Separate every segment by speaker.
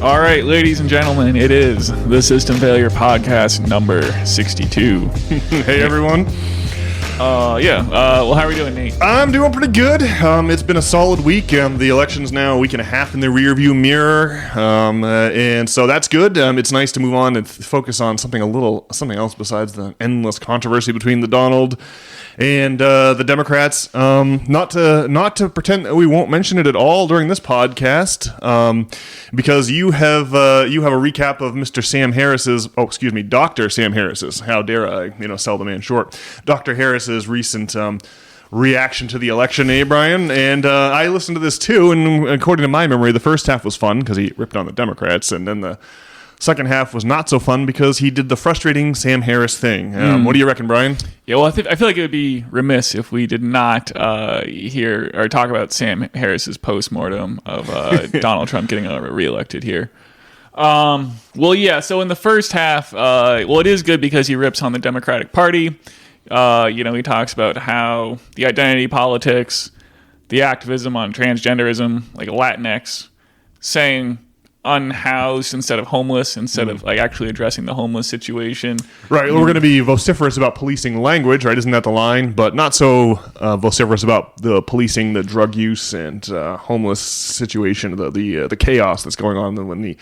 Speaker 1: All right, ladies and gentlemen, it is the System Failure Podcast number 62.
Speaker 2: Hey, everyone.
Speaker 1: Well, how are we doing, Nate?
Speaker 2: I'm doing pretty good. It's been a solid week. The election's now a week and a half in the rearview mirror, and so that's good. It's nice to move on and focus on something else besides the endless controversy between the Donald and the Democrats. Not to pretend that we won't mention it at all during this podcast, because you have a recap of Dr. Sam Harris's. How dare I, sell the man short. Dr. Harris's recent reaction to the election, Brian? And I listened to this too, and according to my memory, the first half was fun because he ripped on the Democrats, and then the second half was not so fun because he did the frustrating Sam Harris thing. What do you reckon, Brian?
Speaker 1: Yeah, well, I feel like it would be remiss if we did not hear or talk about Sam Harris's postmortem of Donald Trump getting reelected here. So in the first half, it is good because he rips on the Democratic Party. He talks about how the identity politics, the activism on transgenderism, like Latinx, saying unhoused instead of homeless, instead of actually addressing the homeless situation.
Speaker 2: Right. We're going to be vociferous about policing language, right? Isn't that the line? But not so vociferous about the policing, the drug use and homeless situation, the chaos that's going on in the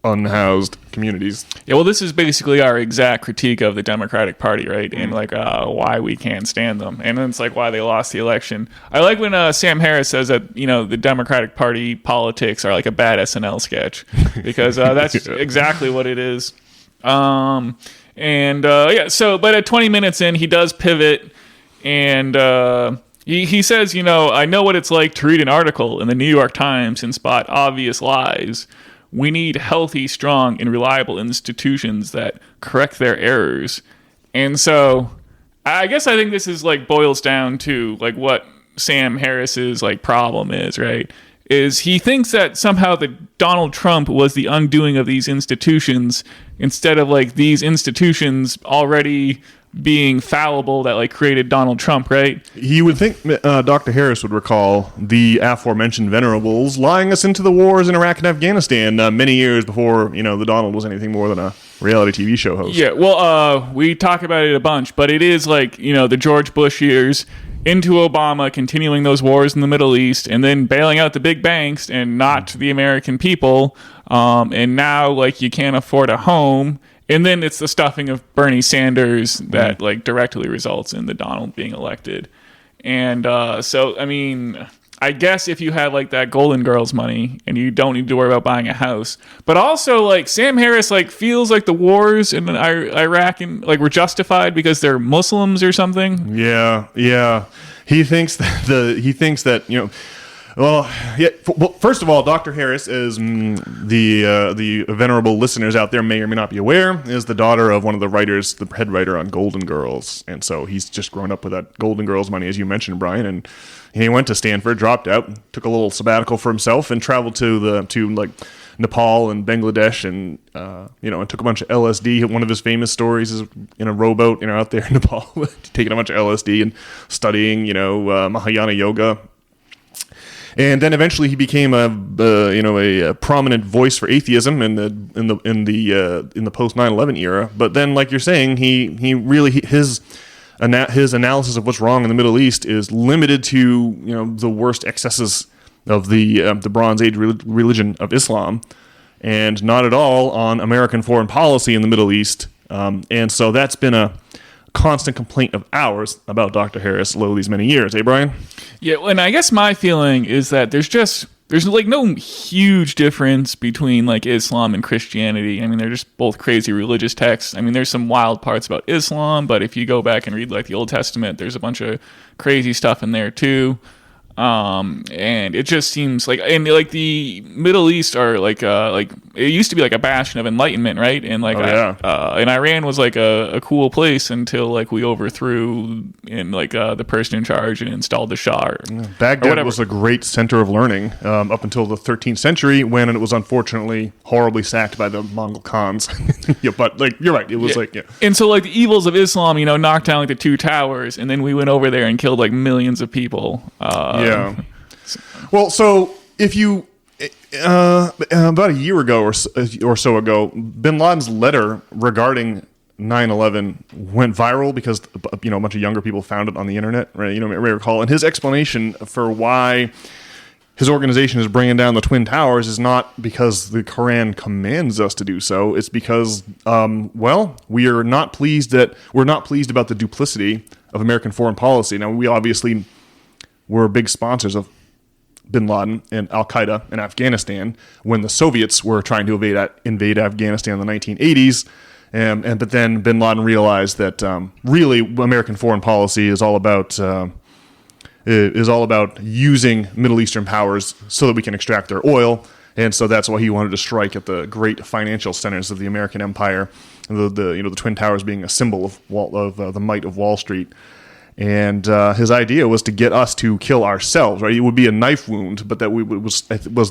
Speaker 2: unhoused communities.
Speaker 1: Yeah, well, this is basically our exact critique of the Democratic Party, right? And why we can't stand them. And then it's why they lost the election. I like when Sam Harris says that, the Democratic Party politics are like a bad SNL sketch, because that's exactly what it is. But at 20 minutes in, he does pivot, and he says, I know what it's like to read an article in the New York Times and spot obvious lies. We need healthy, strong, and reliable institutions that correct their errors. And so I think this is boils down to what Sam Harris's problem is, right? Is he thinks that somehow that Donald Trump was the undoing of these institutions instead of these institutions already being fallible that created Donald Trump, right?
Speaker 2: He would think Dr. Harris would recall the aforementioned venerables lying us into the wars in Iraq and Afghanistan many years before, the Donald was anything more than a reality TV show host.
Speaker 1: Yeah, well, we talk about it a bunch, but it is the George Bush years into Obama, continuing those wars in the Middle East, and then bailing out the big banks and not the American people. And now, you can't afford a home. And then it's the stuffing of Bernie Sanders that directly results in the Donald being elected. And I guess if you have that Golden Girls money and you don't need to worry about buying a house, but also Sam Harris feels the wars in Iraq and were justified because they're Muslims or something.
Speaker 2: Yeah. He thinks that Well, first of all, Dr. Harris, as the venerable listeners out there may or may not be aware, is the daughter of one of the writers, the head writer on Golden Girls. And so he's just grown up with that Golden Girls money, as you mentioned, Brian. And he went to Stanford, dropped out, took a little sabbatical for himself, and traveled to Nepal and Bangladesh, and and took a bunch of LSD. One of his famous stories is in a rowboat, out there in Nepal, taking a bunch of LSD and studying, Mahayana yoga. And then eventually he became a prominent voice for atheism in the post 9/11 era. But then, like you're saying, his analysis of what's wrong in the Middle East is limited to the worst excesses of the Bronze Age religion of Islam, and not at all on American foreign policy in the Middle East. And so that's been a constant complaint of ours about Dr. Harris over these many years, Brian?
Speaker 1: Yeah, and I guess my feeling is that there's no huge difference between Islam and Christianity. I mean, they're just both crazy religious texts. I mean, there's some wild parts about Islam, but if you go back and read the Old Testament, there's a bunch of crazy stuff in there too. And it just seems the Middle East are it used to be a bastion of enlightenment, right? And and Iran was a cool place until we overthrew the person in charge and installed the Shah.
Speaker 2: Baghdad was a great center of learning up until the 13th century, when it was unfortunately horribly sacked by the Mongol Khans. Yeah, but you're right, it was
Speaker 1: And so the evils of Islam, knocked down the two towers, and then we went over there and killed millions of people.
Speaker 2: Well, so if you About a year ago or so ago, Bin Laden's letter regarding 9/11 went viral because a bunch of younger people found it on the internet, right? You may recall, and his explanation for why his organization is bringing down the Twin Towers is not because the Quran commands us to do so. It's because, we're not pleased about the duplicity of American foreign policy. Now, we obviously were big sponsors of Bin Laden and Al Qaeda in Afghanistan when the Soviets were trying to invade Afghanistan in the 1980s. But then Bin Laden realized that really American foreign policy is all about using Middle Eastern powers so that we can extract their oil, and so that's why he wanted to strike at the great financial centers of the American empire, the Twin Towers being a symbol of the might of Wall Street. And his idea was to get us to kill ourselves, right? It would be a knife wound, but that was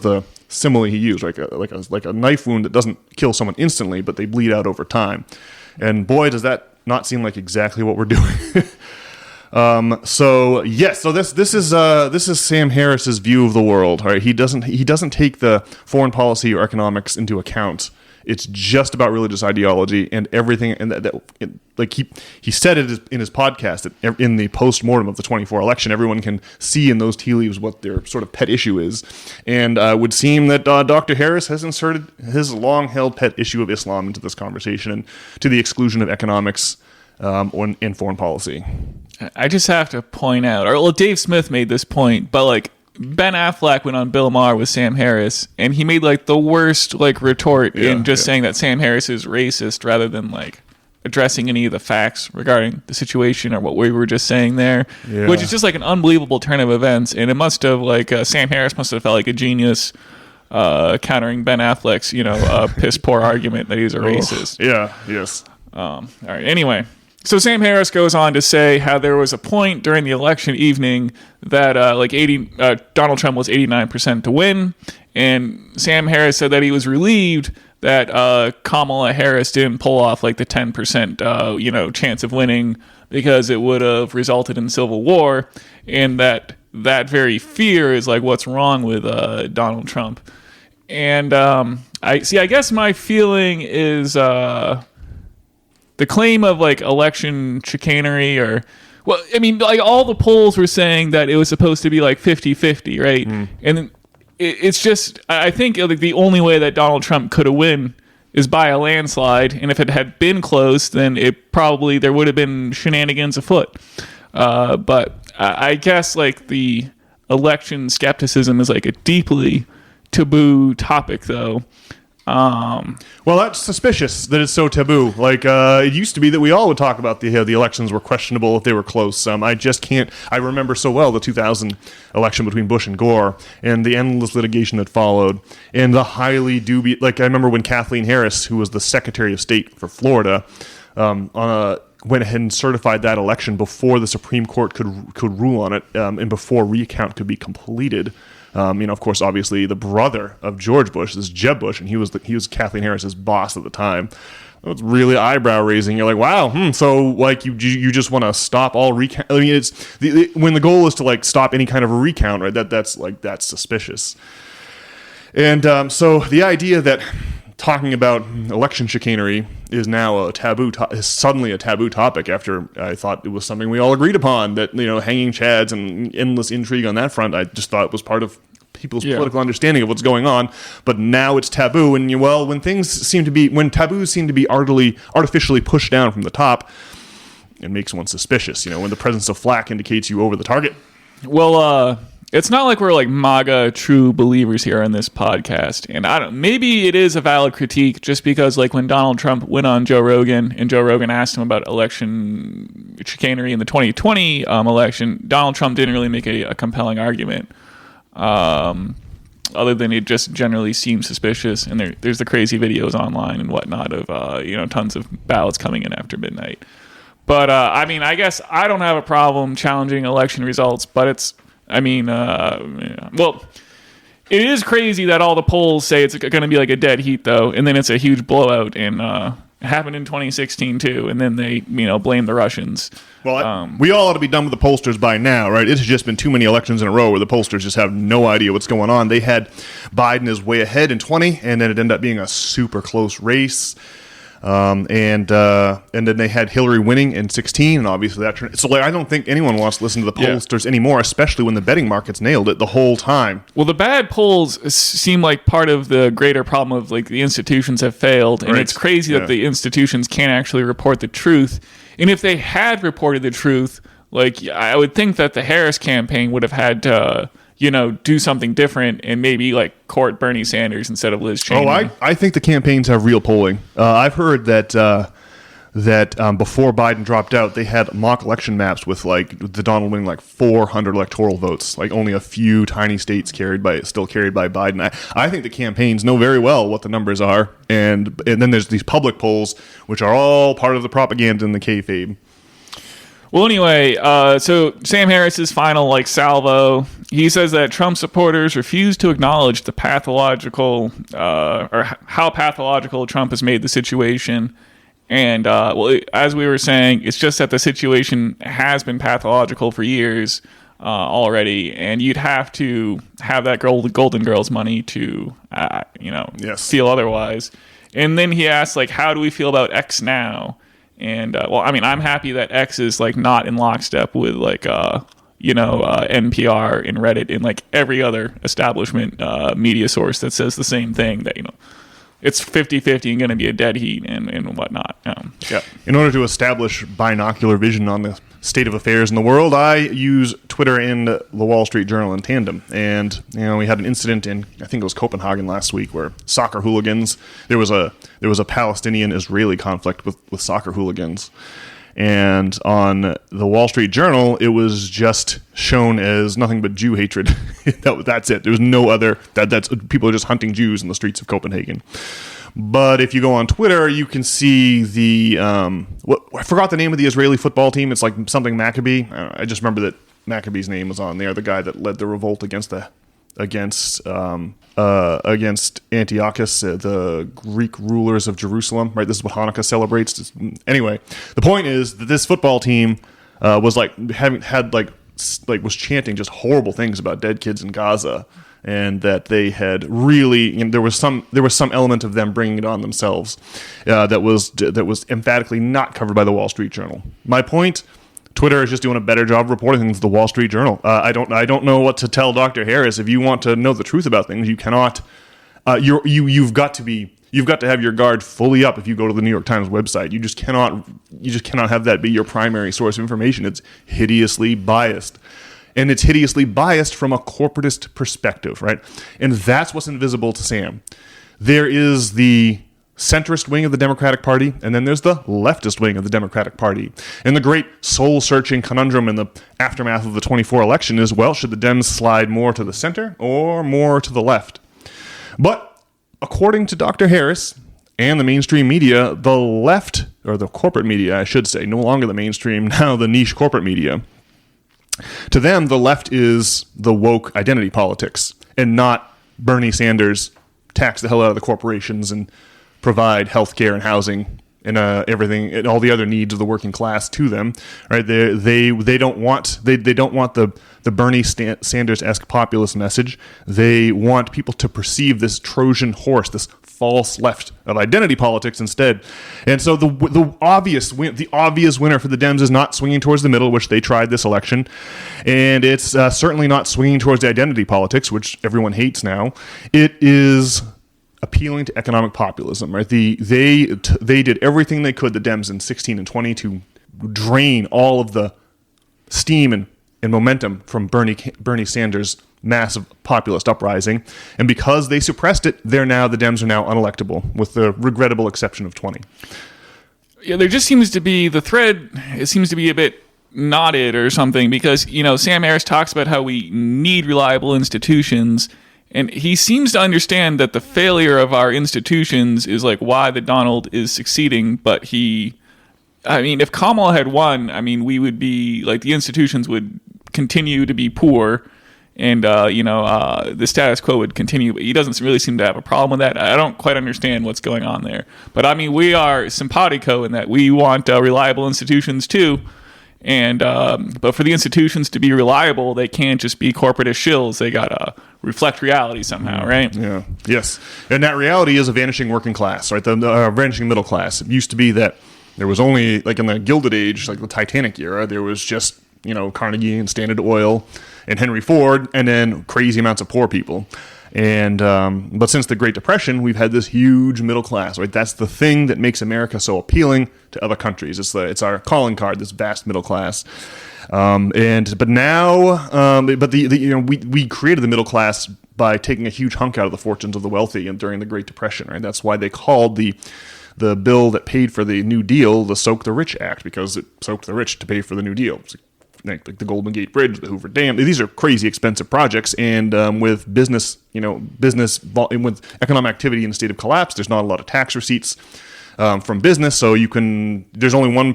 Speaker 2: the simile he used, like a knife wound that doesn't kill someone instantly, but they bleed out over time. And boy, does that not seem like exactly what we're doing. So this is Sam Harris's view of the world. Right? He doesn't take the foreign policy or economics into account. It's just about religious ideology and everything. And he said it in his podcast that in the postmortem of the 24 election, everyone can see in those tea leaves what their sort of pet issue is. And it would seem that Dr. Harris has inserted his long-held pet issue of Islam into this conversation, and to the exclusion of economics in foreign policy.
Speaker 1: I just have to point out, Dave Smith made this point, but Ben Affleck went on Bill Maher with Sam Harris, and he made the worst retort in just saying that Sam Harris is racist rather than addressing any of the facts regarding the situation or what we were just saying there, which is just an unbelievable turn of events. And it must have Sam Harris must have felt like a genius countering Ben Affleck's piss poor argument that he's a racist.
Speaker 2: Yes.
Speaker 1: All right. Anyway. So Sam Harris goes on to say how there was a point during the election evening that Donald Trump was 89% to win, and Sam Harris said that he was relieved that Kamala Harris didn't pull off the 10% chance of winning, because it would have resulted in civil war, and that very fear is what's wrong with Donald Trump. And I guess my feeling is the claim of election chicanery, or all the polls were saying that it was supposed to be 50-50, right? And it's just, I think the only way that Donald Trump could have win is by a landslide, and if it had been close, then there would have been shenanigans afoot. But I guess the election skepticism is a deeply taboo topic, though.
Speaker 2: Well, that's suspicious that it's so taboo. It used to be that we all would talk about the elections were questionable if they were close. I just can't. I remember so well the 2000 election between Bush and Gore and the endless litigation that followed, and the highly dubious. I remember when Kathleen Harris, who was the Secretary of State for Florida, went ahead and certified that election before the Supreme Court could rule on it, and before recount could be completed. Of course, obviously, the brother of George Bush is Jeb Bush, and he was Kathleen Harris's boss at the time. It's really eyebrow raising. You're like, wow, so you just want to stop all recount? I mean, it's when the goal is to stop any kind of a recount, right? That's suspicious. And so the idea that talking about election chicanery is now is suddenly a taboo topic, after I thought it was something we all agreed upon, that hanging chads and endless intrigue on that front, I just thought was part of people's political understanding of what's going on. But now it's taboo, and when taboos seem to be artificially pushed down from the top, it makes one suspicious. When the presence of flack indicates you over the target.
Speaker 1: Well, it's not like we're MAGA true believers here on this podcast. And maybe it is a valid critique, just because when Donald Trump went on Joe Rogan and Joe Rogan asked him about election chicanery in the 2020 election, Donald Trump didn't really make a compelling argument. Other than it just generally seems suspicious. And there's the crazy videos online and whatnot of, tons of ballots coming in after midnight. But, I guess I don't have a problem challenging election results, but it is crazy that all the polls say it's going to be a dead heat, though, and then it's a huge blowout, and It happened in 2016 too, and then they, blame the Russians.
Speaker 2: Well, we all ought to be done with the pollsters by now, right? It's just been too many elections in a row where the pollsters just have no idea what's going on. They had Biden is way ahead in 20, and then it ended up being a super close race. And then they had Hillary winning in 16, and obviously that turned. So I don't think anyone wants to listen to the pollsters anymore, especially when the betting markets nailed it the whole time.
Speaker 1: Well, the bad polls seem like part of the greater problem of the institutions have failed, and it's crazy that the institutions can't actually report the truth. And if they had reported the truth, I would think that the Harris campaign would have had to, do something different and maybe court Bernie Sanders instead of Liz Cheney.
Speaker 2: Oh, I think the campaigns have real polling. I've heard that before Biden dropped out, they had mock election maps with the Donald winning 400 electoral votes, only a few tiny states still carried by Biden. I think the campaigns know very well what the numbers are, and then there's these public polls, which are all part of the propaganda and the kayfabe.
Speaker 1: Well, anyway, so Sam Harris's final salvo. He says that Trump supporters refuse to acknowledge the pathological or how pathological Trump has made the situation. And as we were saying, it's just that the situation has been pathological for years already, and you'd have to have that Golden Girls money to feel otherwise. And then he asks how do we feel about X now? And I'm happy that X is not in lockstep with NPR and Reddit and every other establishment media source that says the same thing, that it's 50-50 and going to be a dead heat and whatnot.
Speaker 2: In order to establish binocular vision on the state of affairs in the world, I use Twitter and the Wall Street Journal in tandem. And we had an incident in, I think it was Copenhagen last week, where soccer hooligans. There was a Palestinian-Israeli conflict with soccer hooligans. And on the Wall Street Journal, it was just shown as nothing but Jew hatred. That's it. There was no other. That's people are just hunting Jews in the streets of Copenhagen. But if you go on Twitter, you can see the I forgot the name of the Israeli football team. It's something Maccabee. I just remember that Maccabee's name was on there. The guy that led the revolt against Antiochus, the Greek rulers of Jerusalem. Right, this is what Hanukkah celebrates. Anyway, the point is that this football team was was chanting just horrible things about dead kids in Gaza, and that they had really there was some element of them bringing it on themselves that was emphatically not covered by the Wall Street Journal. My point. Twitter is just doing a better job of reporting things than the Wall Street Journal. I don't know what to tell Dr. Harris. If you want to know the truth about things, you cannot. You've got to have your guard fully up if you go to the New York Times website. You just cannot have that be your primary source of information. It's hideously biased. And it's hideously biased from a corporatist perspective, right? And that's what's invisible to Sam. There is the centrist wing of the Democratic Party, and then there's the leftist wing of the Democratic Party. And the great soul-searching conundrum in the aftermath of the 24 election is, well, should the Dems slide more to the center or more to the left? But according to Dr. Harris and the mainstream media, the left, or the corporate media, I should say, no longer the mainstream, now the niche corporate media, to them, the left is the woke identity politics and not Bernie Sanders tax the hell out of the corporations and provide health care and housing and everything and all the other needs of the working class to them, right? They don't want the Bernie Sanders-esque populist message. They want people to perceive this Trojan horse, this false left of identity politics instead. And so the obvious winner for the Dems is not swinging towards the middle, which they tried this election, and it's certainly not swinging towards the identity politics, which everyone hates now. It is appealing to economic populism, right? They did everything they could, the Dems in 16 and 20, to drain all of the steam and momentum from Bernie Sanders' massive populist uprising. And because they suppressed it, the Dems are now unelectable, with the regrettable exception of 20.
Speaker 1: Yeah, there just seems to be the thread. It seems to be a bit knotted or something, because Sam Harris talks about how we need reliable institutions. And he seems to understand that the failure of our institutions is why the Donald is succeeding. But if Kamala had won, we would be the institutions would continue to be poor, and the status quo would continue. But he doesn't really seem to have a problem with that. I don't quite understand what's going on there. But I mean, we are simpatico in that we want reliable institutions too. And but for the institutions to be reliable, they can't just be corporatist shills. They gotta reflect reality somehow, right?
Speaker 2: Yeah. Yes. And that reality is a vanishing working class, right? The vanishing middle class. It used to be that there was only, like in the Gilded Age, like the Titanic era, there was just, Carnegie and Standard Oil and Henry Ford, and then crazy amounts of poor people. And but since the Great Depression, we've had this huge middle class, right? That's the thing that makes America so appealing to other countries. It's our calling card, this vast middle class. But now we created the middle class by taking a huge hunk out of the fortunes of the wealthy and during the Great Depression, right? That's why they called the bill that paid for the New Deal the Soak the Rich Act, because it soaked the rich to pay for the New Deal. Like the Golden Gate Bridge, the Hoover Dam. These are crazy expensive projects, and with with economic activity in a state of collapse, there's not a lot of tax receipts from business. So there's only one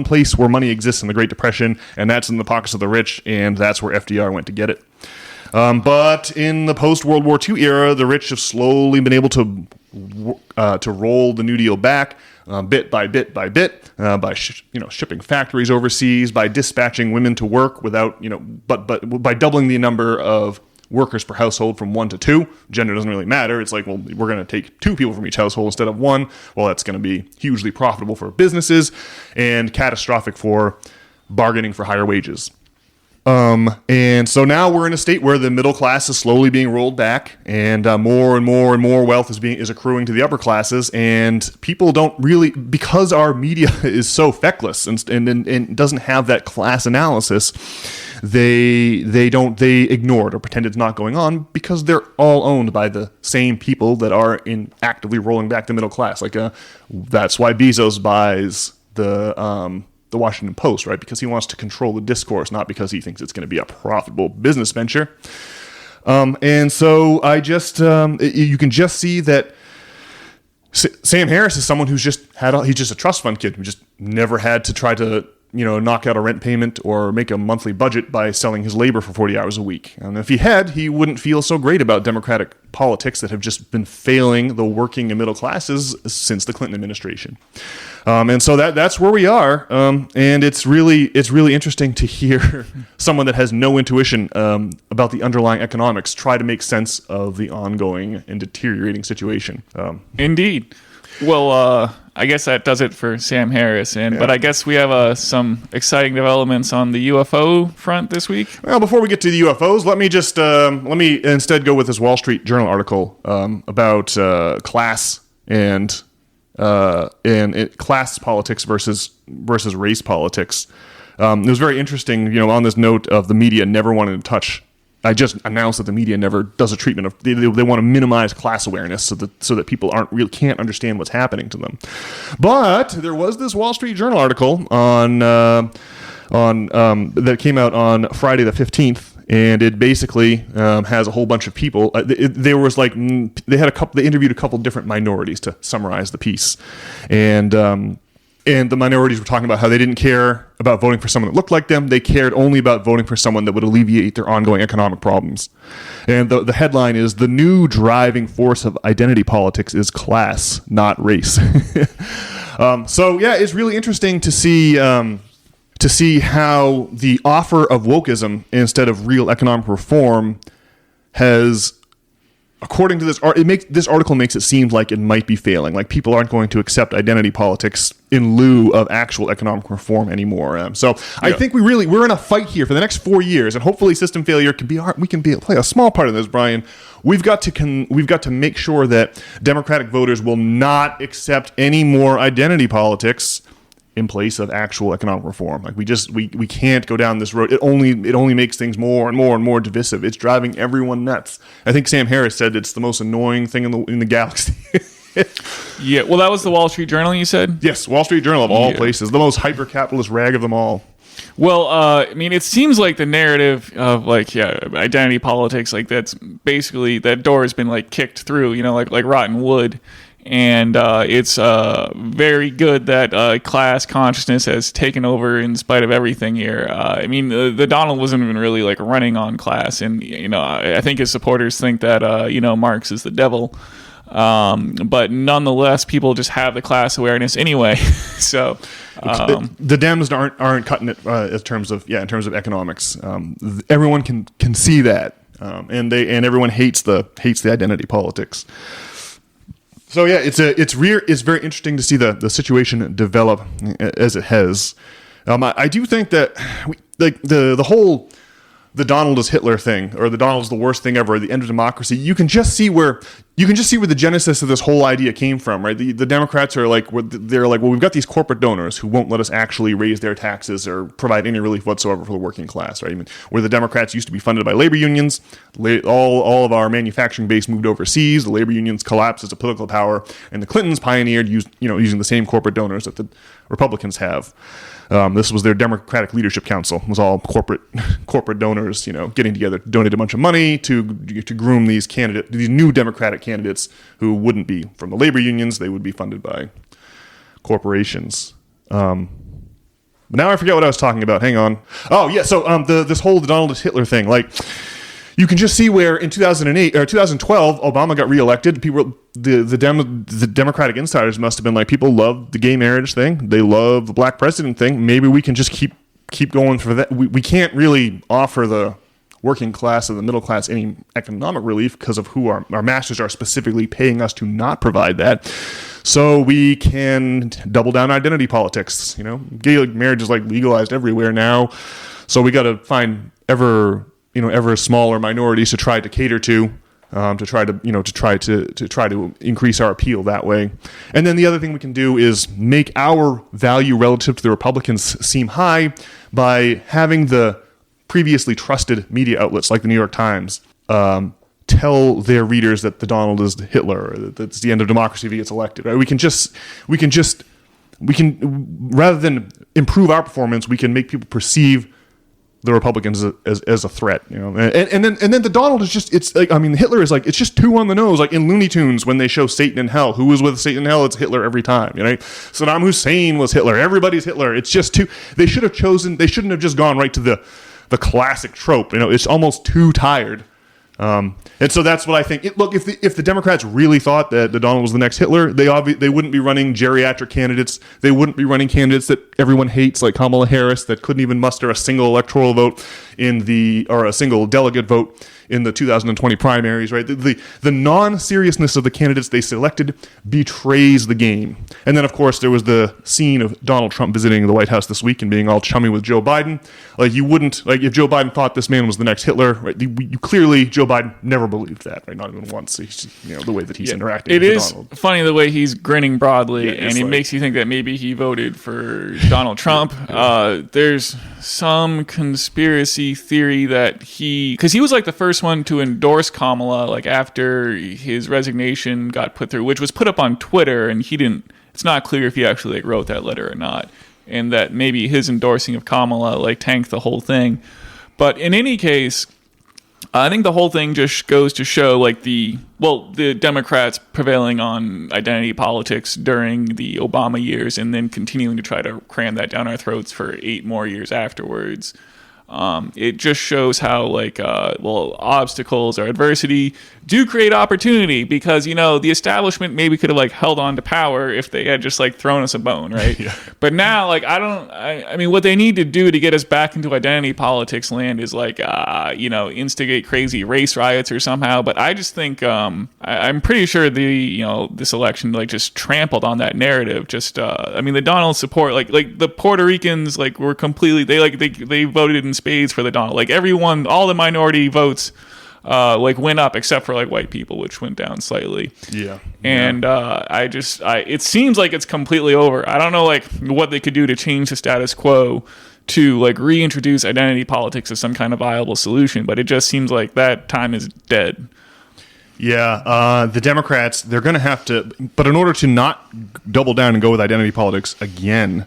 Speaker 2: place where money exists in the Great Depression, and that's in the pockets of the rich, and that's where FDR went to get it. But in the post-World War II era, the rich have slowly been able to roll the New Deal back. Bit by bit by bit, by shipping factories overseas, by dispatching women to work without but by doubling the number of workers per household from 1 to 2. Gender doesn't really matter. It's like, well, we're going to take 2 people from each household instead of 1. Well, that's going to be hugely profitable for businesses and catastrophic for bargaining for higher wages. And so now we're in a state where the middle class is slowly being rolled back, and more and more and more wealth is accruing to the upper classes, and people don't really, because our media is so feckless and doesn't have that class analysis, they ignore it or pretend it's not going on because they're all owned by the same people that are actively rolling back the middle class. That's why Bezos buys the Washington Post, right? Because he wants to control the discourse, not because he thinks it's going to be a profitable business venture. And so you can just see that Sam Harris is someone he's just a trust fund kid who just never had to try to, knock out a rent payment or make a monthly budget by selling his labor for 40 hours a week. And if he had, he wouldn't feel so great about Democratic politics that have just been failing the working and middle classes since the Clinton administration. And so that's where we are. And it's really interesting to hear someone that has no intuition about the underlying economics try to make sense of the ongoing and deteriorating situation.
Speaker 1: Indeed. Well, I guess that does it for Sam Harris. But I guess we have some exciting developments on the UFO front this week.
Speaker 2: Well, before we get to the UFOs, let me instead go with this Wall Street Journal article about class and class politics versus race politics. It was very interesting, on this note of the media never wanting to touch. I just announced that the media never does a treatment of. They want to minimize class awareness so that people can't understand what's happening to them. But there was this Wall Street Journal article on that came out on Friday the 15th. And it basically has a whole bunch of people. They interviewed a couple different minorities to summarize the piece, and the minorities were talking about how they didn't care about voting for someone that looked like them. They cared only about voting for someone that would alleviate their ongoing economic problems. And the headline is, "The new driving force of identity politics is class, not race." So yeah, it's really interesting to see how the offer of wokeism instead of real economic reform has, according to this article makes it seem like it might be failing. Like people aren't going to accept identity politics in lieu of actual economic reform anymore. I think we're in a fight here for the next 4 years, and hopefully system failure we can play a small part in this, Brian. We've got to make sure that Democratic voters will not accept any more identity politics in place of actual economic reform. Like we can't go down this road. It only makes things more and more and more divisive. It's driving everyone nuts. I think Sam Harris said it's the most annoying thing in the galaxy.
Speaker 1: Yeah, well, that was the Wall Street Journal, you said?
Speaker 2: Yes, Wall Street Journal of all places, the most hyper-capitalist rag of them all.
Speaker 1: Well, it seems like the narrative of identity politics, that's basically, that door has been kicked through, like rotten wood. And it's very good that class consciousness has taken over in spite of everything here. I mean, the Donald wasn't even really like running on class, and I think his supporters think that Marx is the devil. But nonetheless, people just have the class awareness anyway. So
Speaker 2: the Dems aren't cutting it in terms of economics. Everyone can see that, and everyone hates the identity politics. So yeah, it's very interesting to see the situation develop as it has. I do think that the whole the Donald is Hitler thing, or the Donald is the worst thing ever, the end of democracy. You can just see where the genesis of this whole idea came from, right? The Democrats are they're like, well, we've got these corporate donors who won't let us actually raise their taxes or provide any relief whatsoever for the working class, right? I mean, where the Democrats used to be funded by labor unions, all of our manufacturing base moved overseas. The labor unions collapsed as a political power, and the Clintons pioneered using the same corporate donors that the Republicans have. This was their Democratic Leadership Council. It was all corporate donors, getting together to donate a bunch of money to groom these new Democratic candidates who wouldn't be from the labor unions. They would be funded by corporations. But now I forget what I was talking about. Hang on. Oh yeah. So this whole Donald is Hitler thing, you can just see where in 2008 or 2012 Obama got reelected. People, the Democratic insiders must have been like, people love the gay marriage thing. They love the black president thing. Maybe we can just keep going for that. We can't really offer the working class and the middle class any economic relief because of who our masters are specifically paying us to not provide that. So we can double down identity politics. Gay marriage is legalized everywhere now. So we got to find ever smaller minorities to try to cater to try to increase our appeal that way. And then the other thing we can do is make our value relative to the Republicans seem high by having the previously trusted media outlets like the New York Times tell their readers that the Donald is Hitler, or that it's the end of democracy if he gets elected. Right? We can rather than improve our performance, we can make people perceive the Republicans as a threat, and then the Donald is just, Hitler is it's just too on the nose, like in Looney Tunes when they show Satan in hell. Who was with Satan in hell? It's Hitler every time, Saddam Hussein was Hitler. Everybody's Hitler. It's just too, they shouldn't have just gone right to the classic trope, it's almost too tired. And so that's what I think. If the Democrats really thought that the Donald was the next Hitler, they wouldn't be running geriatric candidates. They wouldn't be running candidates that everyone hates, like Kamala Harris, that couldn't even muster a single electoral vote or a single delegate vote in the 2020 primaries. Right? The non-seriousness of the candidates they selected betrays the game. And then, of course, there was the scene of Donald Trump visiting the White House this week and being all chummy with Joe Biden. You wouldn't, if Joe Biden thought this man was the next Hitler, right? Clearly, Joe Biden never believed that, right? Not even once. The way that he's interacting with Donald.
Speaker 1: It is funny the way he's grinning broadly, and it makes you think that maybe he voted for Donald Trump. There's some conspiracy theory that because he was the first one to endorse Kamala, after his resignation got put through, which was put up on Twitter, and he didn't. It's not clear if he actually wrote that letter or not, and that maybe his endorsing of Kamala tanked the whole thing. But in any case, I think the whole thing just goes to show the Democrats prevailing on identity politics during the Obama years and then continuing to try to cram that down our throats for 8 more years afterwards. It just shows how obstacles or adversity do create opportunity, because the establishment maybe could have held on to power if they had just thrown us a bone, right? Yeah. But now I mean what they need to do to get us back into identity politics land is instigate crazy race riots or somehow. But I just think I'm pretty sure this election just trampled on that narrative. Just the Donald support the Puerto Ricans were completely they voted in spades for the Donald. Everyone, all the minority votes went up except for white people, which went down slightly.
Speaker 2: Yeah.
Speaker 1: And it seems like it's completely over. I don't know what they could do to change the status quo to reintroduce identity politics as some kind of viable solution, but it just seems like that time is dead.
Speaker 2: Yeah, the Democrats, they're going to have to, but in order to not double down and go with identity politics again,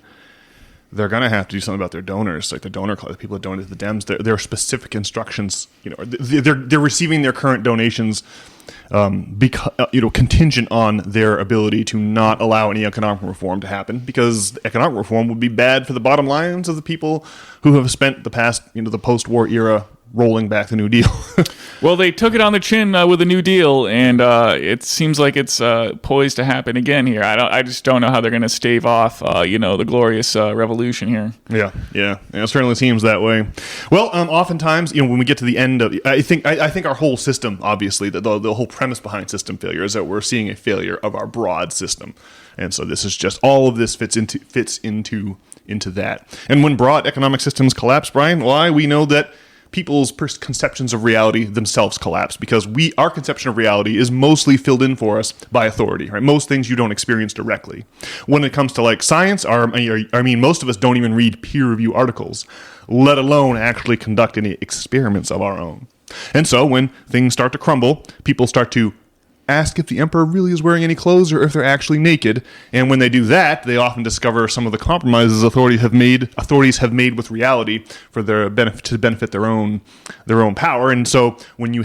Speaker 2: they're going to have to do something about their donors, like the donor class, the people that donate to the Dems. There are specific instructions. They're receiving their current donations because contingent on their ability to not allow any economic reform to happen, because economic reform would be bad for the bottom lines of the people who have spent the past, the post-war era rolling back the New Deal.
Speaker 1: Well, they took it on the chin with the New Deal, and it seems like it's poised to happen again here. I just don't know how they're going to stave off, the glorious revolution here.
Speaker 2: Yeah, it certainly seems that way. Well, oftentimes, when we get to the end of, I think our whole system, obviously, the whole premise behind system failure is that we're seeing a failure of our broad system, and so this is just all of this fits into that. And when broad economic systems collapse, Brian, why we know that people's conceptions of reality themselves collapse, because our conception of reality is mostly filled in for us by authority, right? Most things you don't experience directly. When it comes to like science, most of us don't even read peer review articles, let alone actually conduct any experiments of our own. And so when things start to crumble, people start to ask if the emperor really is wearing any clothes or if they're actually naked. And when they do that, they often discover some of the compromises authorities have made with reality for their benefit, to benefit their own power. And so when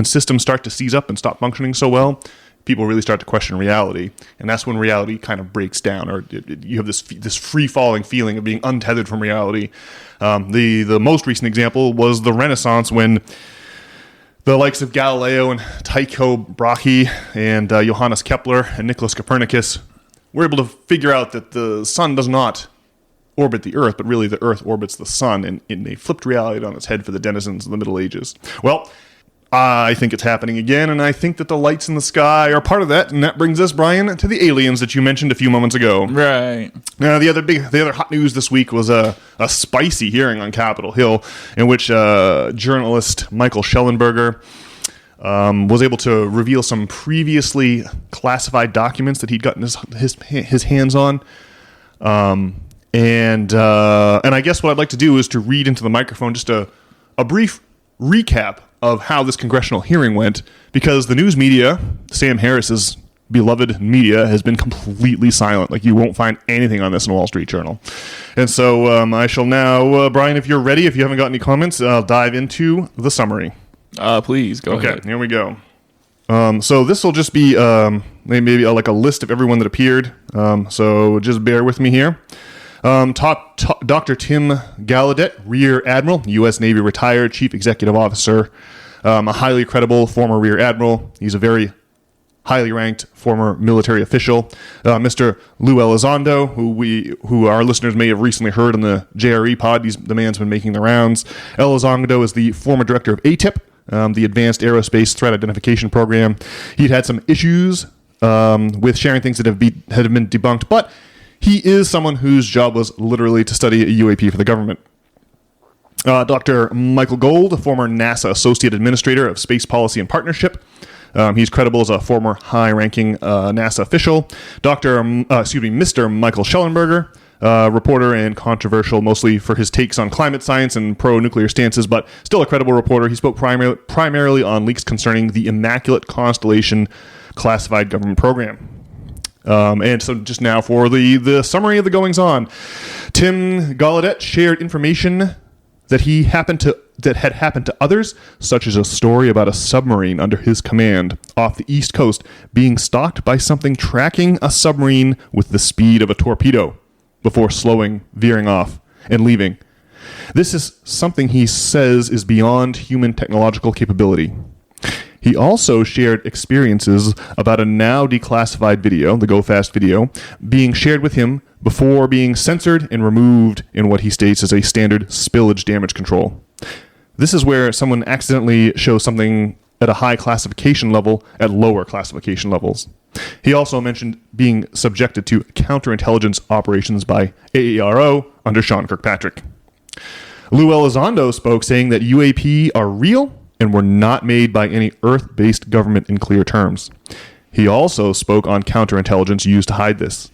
Speaker 2: systems start to seize up and stop functioning so well, people really start to question reality, and that's when reality kind of breaks down, or you have this free-falling feeling of being untethered from reality. The most recent example was the Renaissance, when the likes of Galileo and Tycho Brahe and Johannes Kepler and Nicholas Copernicus were able to figure out that the sun does not orbit the Earth, but really the Earth orbits the sun, and they flipped reality on its head for the denizens of the Middle Ages. Well, I think it's happening again, and I think that the lights in the sky are part of that, and that brings us, Brian, to the aliens that you mentioned a few moments ago.
Speaker 1: Right.
Speaker 2: Now, the other hot news this week was a spicy hearing on Capitol Hill, in which journalist Michael Schellenberger was able to reveal some previously classified documents that he'd gotten his hands on. And I guess what I'd like to do is to read into the microphone just a brief recap of how this congressional hearing went, because the news media, Sam Harris's beloved media, has been completely silent. Like, you won't find anything on this in the Wall Street Journal. And so I shall now, Brian, if you're ready, if you haven't got any comments, I'll dive into the summary.
Speaker 1: Please, go ahead.
Speaker 2: Okay, here we go. So this will just be maybe like a list of everyone that appeared. So just bear with me here. Dr. Tim Gallaudet, Rear Admiral, U.S. Navy retired, Chief Executive Officer, a highly credible former Rear Admiral. He's a very highly ranked former military official. Mr. Lou Elizondo, who our listeners may have recently heard on the JRE pod. The man's been making the rounds. Elizondo is the former director of ATIP, the Advanced Aerospace Threat Identification Program. He'd had some issues with sharing things that had been debunked, but he is someone whose job was literally to study a UAP for the government. Dr. Michael Gold, a former NASA Associate Administrator of Space Policy and Partnership. He's credible as a former high-ranking NASA official. Mr. Michael Schellenberger, reporter and controversial mostly for his takes on climate science and pro-nuclear stances, but still a credible reporter. He spoke primarily on leaks concerning the Immaculate Constellation classified government program. And so just now for the summary of the goings-on. Tim Gallaudet shared information that had happened to others, such as a story about a submarine under his command off the East Coast being stalked by something tracking a submarine with the speed of a torpedo before slowing, veering off, and leaving. This is something he says is beyond human technological capability. He also shared experiences about a now declassified video, the Go Fast video, being shared with him before being censored and removed in what he states as a standard spillage damage control. This is where someone accidentally shows something at a high classification level at lower classification levels. He also mentioned being subjected to counterintelligence operations by AARO under Sean Kirkpatrick. Lou Elizondo spoke, saying that UAP are real and were not made by any Earth-based government in clear terms. He also spoke on counterintelligence used to hide this.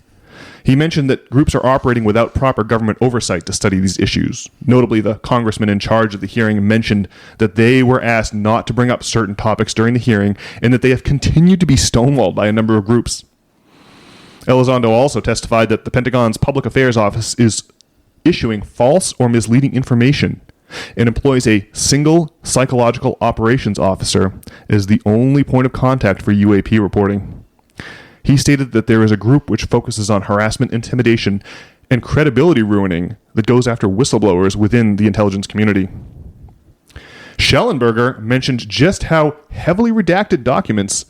Speaker 2: He mentioned that groups are operating without proper government oversight to study these issues. Notably, the congressman in charge of the hearing mentioned that they were asked not to bring up certain topics during the hearing and that they have continued to be stonewalled by a number of groups. Elizondo also testified that the Pentagon's Public Affairs Office is issuing false or misleading information and employs a single psychological operations officer as the only point of contact for UAP reporting. He stated that there is a group which focuses on harassment, intimidation, and credibility ruining that goes after whistleblowers within the intelligence community. Schellenberger mentioned just how heavily redacted documents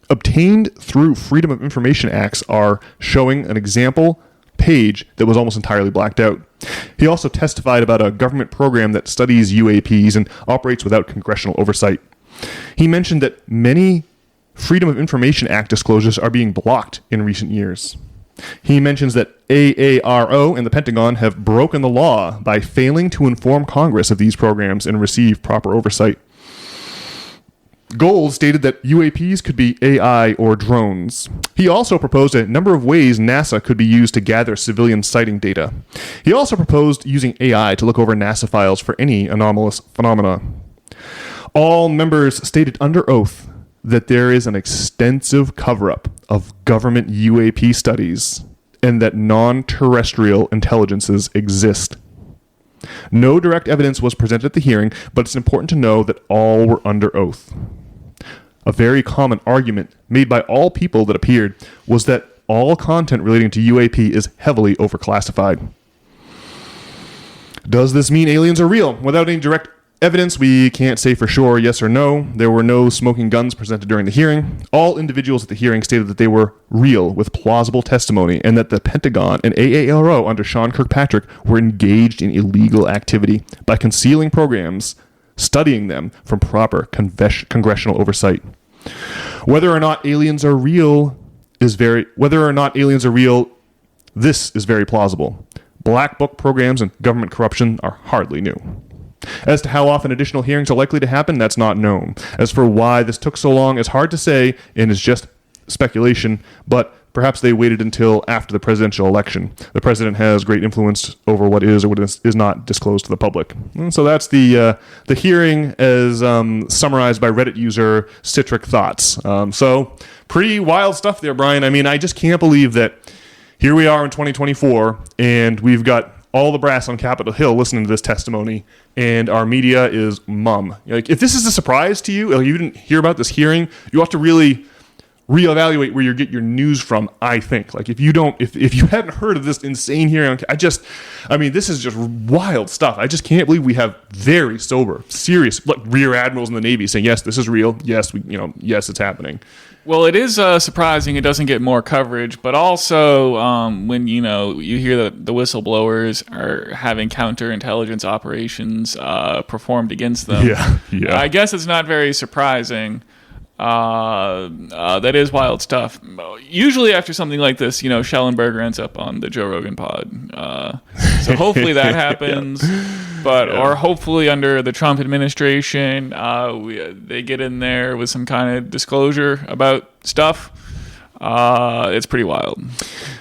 Speaker 2: obtained through Freedom of Information Acts are, showing an example page that was almost entirely blacked out. He also testified about a government program that studies UAPs and operates without congressional oversight. He mentioned that many Freedom of Information Act disclosures are being blocked in recent years. He mentions that AARO and the Pentagon have broken the law by failing to inform Congress of these programs and receive proper oversight. Gold stated that UAPs could be AI or drones. He also proposed a number of ways NASA could be used to gather civilian sighting data. He also proposed using AI to look over NASA files for any anomalous phenomena. All members stated under oath that there is an extensive cover-up of government UAP studies and that non-terrestrial intelligences exist. No direct evidence was presented at the hearing, but it's important to know that all were under oath. A very common argument made by all people that appeared was that all content relating to UAP is heavily overclassified. Does this mean aliens are real? Without any direct evidence, we can't say for sure yes or no. There were no smoking guns presented during the hearing. All individuals at the hearing stated that they were real with plausible testimony and that the Pentagon and AARO under Sean Kirkpatrick were engaged in illegal activity by concealing programs, studying them from proper congressional oversight. Whether or not aliens are real, this is very plausible. Black book programs and government corruption are hardly new. As to how often additional hearings are likely to happen, that's not known. As for why this took so long, it's hard to say and is just speculation, but perhaps they waited until after the presidential election. The president has great influence over what is or what is not disclosed to the public. And so that's the hearing as summarized by Reddit user Citric Thoughts. So pretty wild stuff there, Brian. I mean, I just can't believe that here we are in 2024 and we've got all the brass on Capitol Hill listening to this testimony, and our media is mum. Like, if this is a surprise to you, or you didn't hear about this hearing, you have to really reevaluate where you get your news from, I think. Like, if you hadn't heard of this insane hearing, this is just wild stuff. I just can't believe we have very sober, serious, like, rear admirals in the Navy saying, yes, this is real. Yes, yes, it's happening.
Speaker 1: Well, it is surprising it doesn't get more coverage, but also when you hear that the whistleblowers are having counterintelligence operations performed against them.
Speaker 2: Yeah.
Speaker 1: I guess it's not very surprising. That is wild stuff. Usually after something like this, Schellenberger ends up on the Joe Rogan pod. So hopefully that happens. Or hopefully under the Trump administration, they get in there with some kind of disclosure about stuff. It's pretty wild.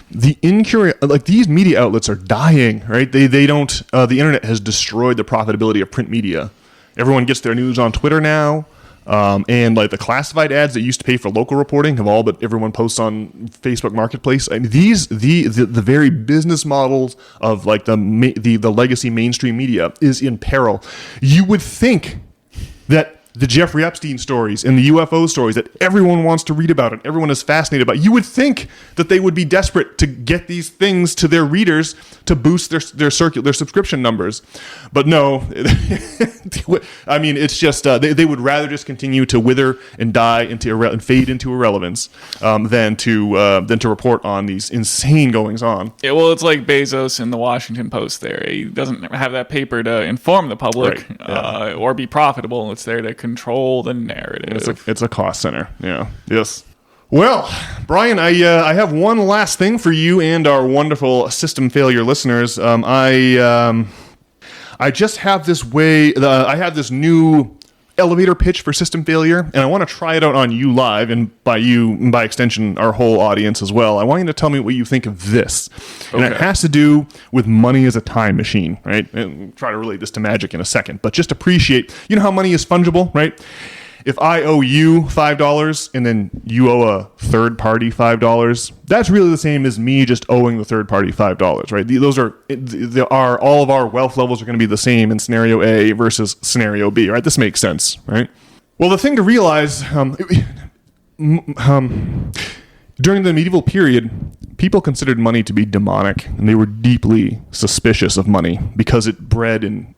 Speaker 1: These media outlets are dying, right? They don't. The internet has destroyed the profitability of print media. Everyone gets their news on Twitter now. And like the classified ads that used to pay for local reporting have all but everyone posts on Facebook Marketplace. And the very business models of like the legacy mainstream media is in peril. You would think that the Jeffrey Epstein stories and the UFO stories that everyone wants to read about and everyone is fascinated about, you would think that they would be desperate to get these things to their readers to boost their subscription numbers. But no, I mean, it's just they would rather just continue to wither and die and fade into irrelevance than to report on these insane goings on. Yeah, well, it's like Bezos in the Washington Post. There, he doesn't have that paper to inform the public, right. Or be profitable. It's there to control the narrative.
Speaker 2: It's a cost center. Yeah. Yes. Well, Brian, I have one last thing for you and our wonderful system failure listeners. I just have this I have this new elevator pitch for system failure, and I want to try it out on you live, and by extension, our whole audience as well. I want you to tell me what you think of this. Okay. And it has to do with money as a time machine, right? And we'll try to relate this to magic in a second, but just appreciate, how money is fungible, right? if I owe you $5 and then you owe a third party $5, that's really the same as me just owing the third party $5, right? Those are all of our wealth levels are going to be the same in scenario A versus scenario B, right? This makes sense, right? Well, the thing to realize during the medieval period, people considered money to be demonic, and they were deeply suspicious of money because it bred and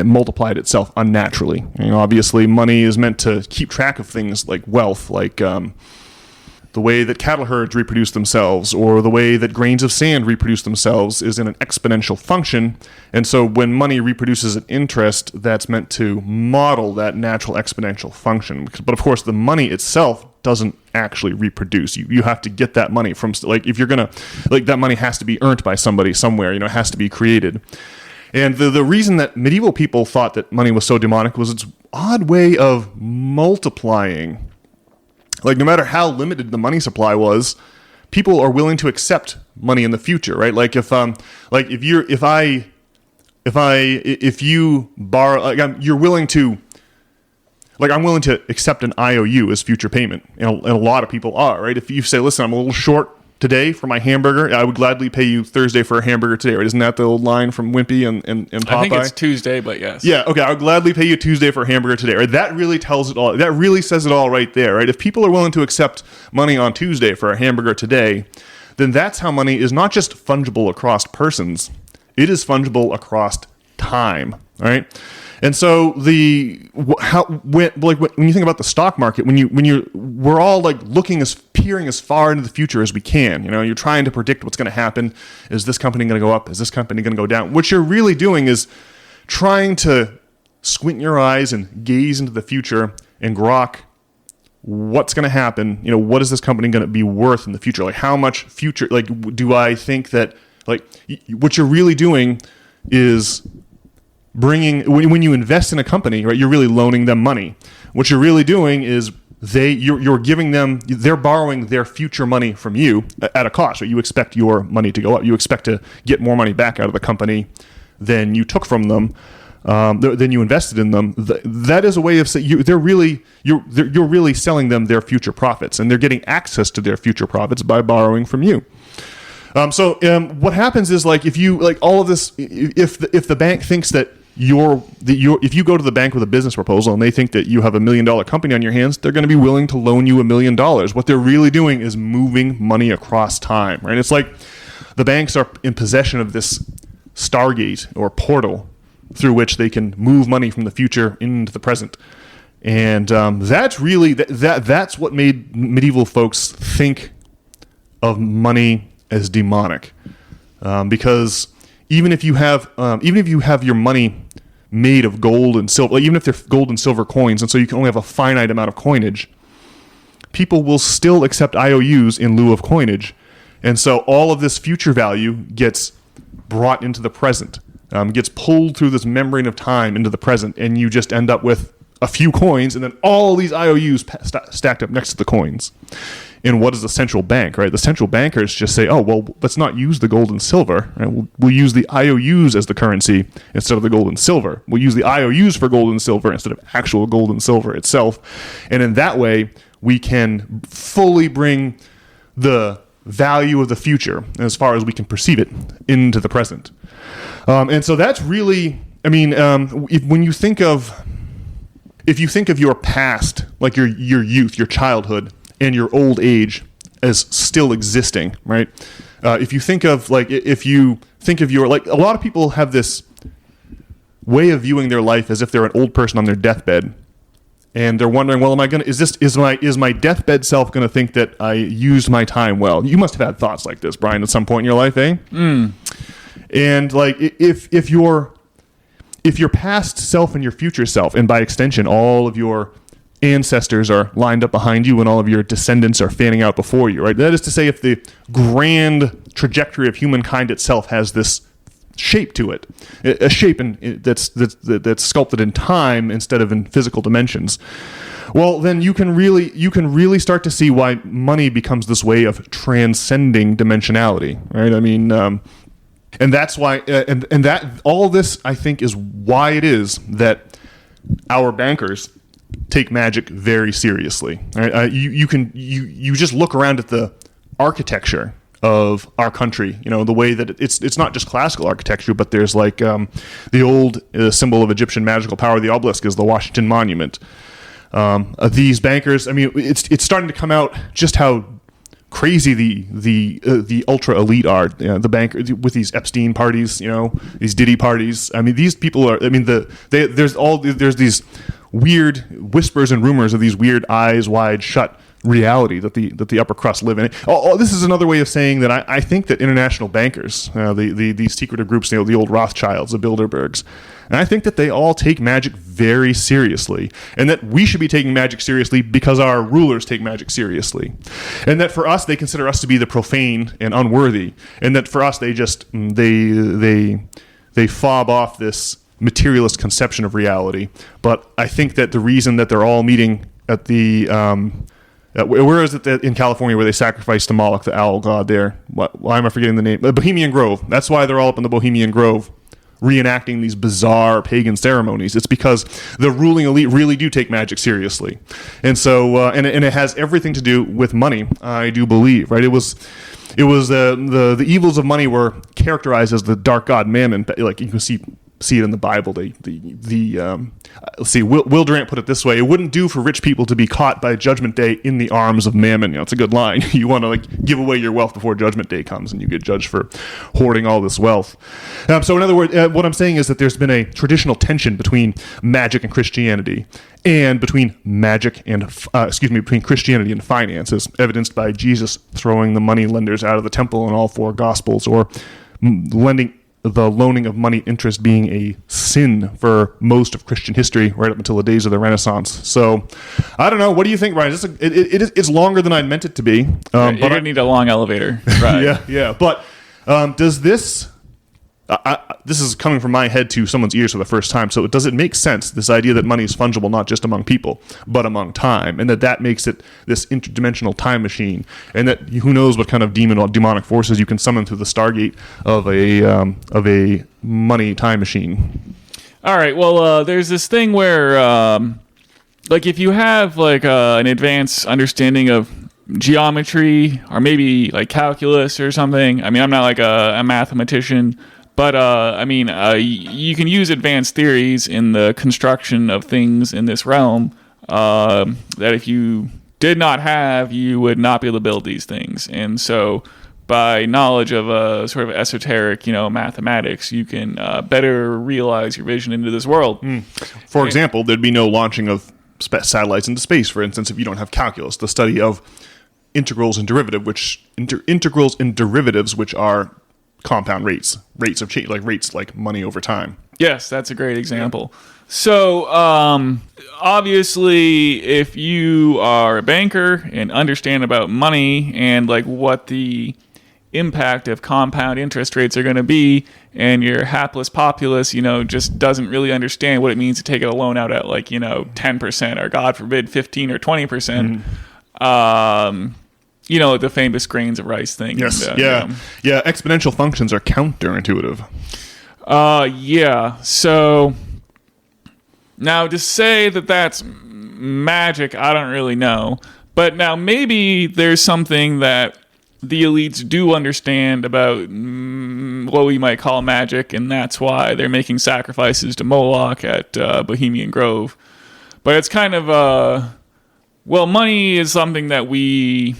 Speaker 2: multiplied itself unnaturally. Obviously, money is meant to keep track of things like wealth, like the way that cattle herds reproduce themselves, or the way that grains of sand reproduce themselves is in an exponential function. And so when money reproduces an interest, that's meant to model that natural exponential function. But of course, the money itself doesn't actually reproduce. You have to get that money from, like, if you're going to, like, that money has to be earned by somebody somewhere, it has to be created. And the reason that medieval people thought that money was so demonic was its odd way of multiplying. Like, no matter how limited the money supply was, people are willing to accept money in the future, right? Like, if you borrow, like, you're willing to, like, I'm willing to accept an IOU as future payment, and a lot of people are, right? If you say, listen, I'm a little short today for my hamburger, I would gladly pay you Thursday for a hamburger today, right? Isn't that the old line from Wimpy and Popeye?
Speaker 1: I think it's Tuesday, but yes.
Speaker 2: Yeah, okay, I would gladly pay you Tuesday for a hamburger today, right? That really tells it all. That really says it all right there, right? If people are willing to accept money on Tuesday for a hamburger today, then that's how money is not just fungible across persons, it is fungible across time, right? And so when you think about the stock market, we're all like peering as far into the future as we can. You're trying to predict what's going to happen. Is this company going to go up? Is this company going to go down? What you're really doing is trying to squint your eyes and gaze into the future and grok what's going to happen. What is this company going to be worth in the future? Like, how much future? Like, do I think that, like, what you're really doing is when you invest in a company, right, you're really loaning them money. What you're really doing is you're giving them, they're borrowing their future money from you at a cost, right? You expect your money to go up. You expect to get more money back out of the company than you took from them, than you invested in them. That is a way of saying you're really selling them their future profits, and they're getting access to their future profits by borrowing from you. So what happens is, like, if you, like, all of this, if the bank thinks that if you go to the bank with a business proposal and they think that you have $1 million company on your hands, they're going to be willing to loan you $1 million. What they're really doing is moving money across time, right? It's like the banks are in possession of this Stargate or portal through which they can move money from the future into the present. And that's really that's what made medieval folks think of money as demonic, because even if you have your money made of gold and silver, like, even if they're gold and silver coins, and so you can only have a finite amount of coinage, people will still accept IOUs in lieu of coinage, and so all of this future value gets brought into the present, gets pulled through this membrane of time into the present, and you just end up with a few coins and then all these IOUs stacked up next to the coins. And what is the central bank, right? The central bankers just say, oh, well, let's not use the gold and silver. Right? We'll use the IOUs as the currency instead of the gold and silver. We'll use the IOUs for gold and silver instead of actual gold and silver itself. And in that way, we can fully bring the value of the future, as far as we can perceive it, into the present. And so that's really, when you think of, if you think of your past, like your youth, your childhood, and your old age as still existing, right? If you think of, like, your, like, a lot of people have this way of viewing their life as if they're an old person on their deathbed, and they're wondering, well, is my deathbed self going to think that I used my time well? You must have had thoughts like this, Brian, at some point in your life, eh? And, like, if your past self and your future self, and by extension all of your ancestors are lined up behind you and all of your descendants are fanning out before you, right? That is to say, if the grand trajectory of humankind itself has this shape to it, a shape that's sculpted in time instead of in physical dimensions, well, then you can really start to see why money becomes this way of transcending dimensionality, right? And that's why, and that all this, I think, is why it is that our bankers take magic very seriously. Right? You just look around at the architecture of our country. You know, the way that it's not just classical architecture, but there's like the old symbol of Egyptian magical power, the obelisk, is the Washington Monument. These bankers, I mean, it's starting to come out just how crazy the ultra elite are. You know, the banker with these Epstein parties, you know, these Diddy parties. I mean, these people are. I mean, there's these weird whispers and rumors of these weird eyes wide shut reality that the upper crust live in. This is another way of saying that I think that international bankers, these secretive groups, you know, the old Rothschilds, the Bilderbergs, and I think that they all take magic very seriously, and that we should be taking magic seriously because our rulers take magic seriously, and that for us they consider us to be the profane and unworthy, and that for us they just they fob off this materialist conception of reality. But I think that the reason that they're all meeting at the where is it in California where they sacrifice to Moloch, the owl god there? Why am I forgetting the name? Bohemian Grove. That's why they're all up in the Bohemian Grove reenacting these bizarre pagan ceremonies. It's because the ruling elite really do take magic seriously. And so, and it has everything to do with money, I do believe, right? It was the evils of money were characterized as the dark god Mammon. Like you can see it in the Bible. Let's see, Will Durant put it this way: it wouldn't do for rich people to be caught by Judgment Day in the arms of Mammon. You know, it's a good line. You want to like give away your wealth before Judgment Day comes, and you get judged for hoarding all this wealth. So, in other words, what I'm saying is that there's been a traditional tension between magic and Christianity, and between between Christianity and finance, evidenced by Jesus throwing the money lenders out of the temple in all four Gospels, or the loaning of money interest being a sin for most of Christian history, right up until the days of the Renaissance. So, I don't know. What do you think, Ryan? It's longer than I meant it to be.
Speaker 1: You're going to need a long elevator. Right.
Speaker 2: yeah. But does this... this is coming from my head to someone's ears for the first time. So does it make sense, this idea that money is fungible not just among people, but among time, and that makes it this interdimensional time machine, and that who knows what kind of demonic forces you can summon through the Stargate of a money time machine?
Speaker 1: All right. Well, there's this thing where, like, if you have like an advanced understanding of geometry or maybe like calculus or something. I mean, I'm not like a mathematician. But, you can use advanced theories in the construction of things in this realm that if you did not have, you would not be able to build these things. And so by knowledge of a sort of esoteric, mathematics, you can better realize your vision into this world.
Speaker 2: For example, there'd be no launching of satellites into space, for instance, if you don't have calculus, the study of integrals and derivatives, which are compound rates of change, like money over time.
Speaker 1: Yes, that's a great example. So, obviously, if you are a banker and understand about money and like what the impact of compound interest rates are going to be, and your hapless populace, just doesn't really understand what it means to take a loan out at 10% or God forbid 15 or 20%. The famous grains of rice thing.
Speaker 2: Yes, yeah. Exponential functions are counterintuitive.
Speaker 1: Yeah. So now to say that that's magic, I don't really know. But now maybe there's something that the elites do understand about what we might call magic, and that's why they're making sacrifices to Moloch at Bohemian Grove. But it's kind of money is something that we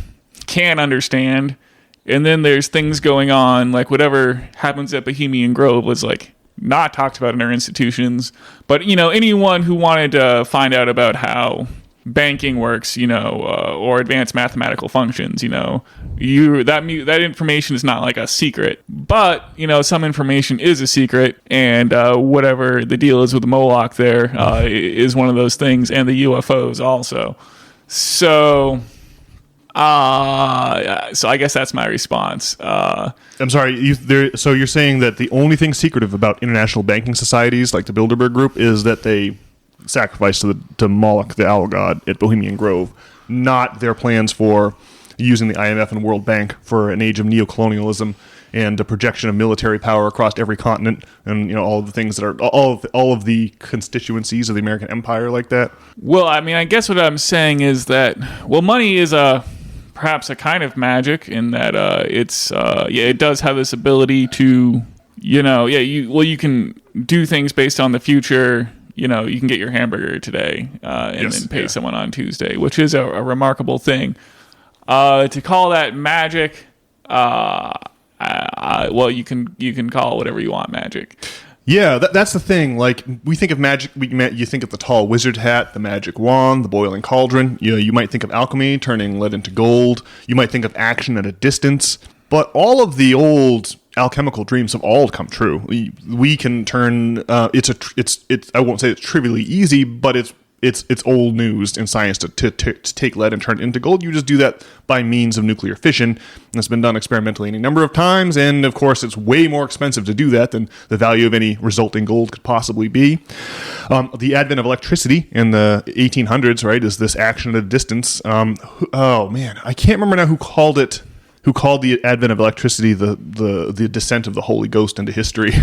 Speaker 1: can understand, and then there's things going on like whatever happens at Bohemian Grove was like not talked about in our institutions. But anyone who wanted to find out about how banking works, or advanced mathematical functions, that information is not like a secret, but some information is a secret, and whatever the deal is with Moloch there is one of those things, and the UFOs also. So I guess that's my response.
Speaker 2: I'm sorry. So you're saying that the only thing secretive about international banking societies like the Bilderberg Group is that they sacrifice to Moloch, the owl god, at Bohemian Grove, not their plans for using the IMF and World Bank for an age of neocolonialism and the projection of military power across every continent, and all of the things that are all of the constituencies of the American empire like that.
Speaker 1: Well, I mean, I guess what I'm saying is that, well, money is perhaps a kind of magic in that it does have this ability to, you can do things based on the future. You can get your hamburger today and then pay someone on Tuesday, which is a remarkable thing. To call that magic, well, you can call it whatever you want magic.
Speaker 2: Yeah, that's the thing. Like, we think of magic, you think of the tall wizard hat, the magic wand, the boiling cauldron. You might think of alchemy, turning lead into gold. You might think of action at a distance. But all of the old alchemical dreams have all come true. We can turn. It's. I won't say it's trivially easy, but it's old news in science to take lead and turn it into gold. You just do that by means of nuclear fission. And it's been done experimentally any number of times, and of course it's way more expensive to do that than the value of any resulting gold could possibly be. The advent of electricity in the 1800s, right, is this action at a distance. Oh man, I can't remember now who called the advent of electricity the descent of the Holy Ghost into history.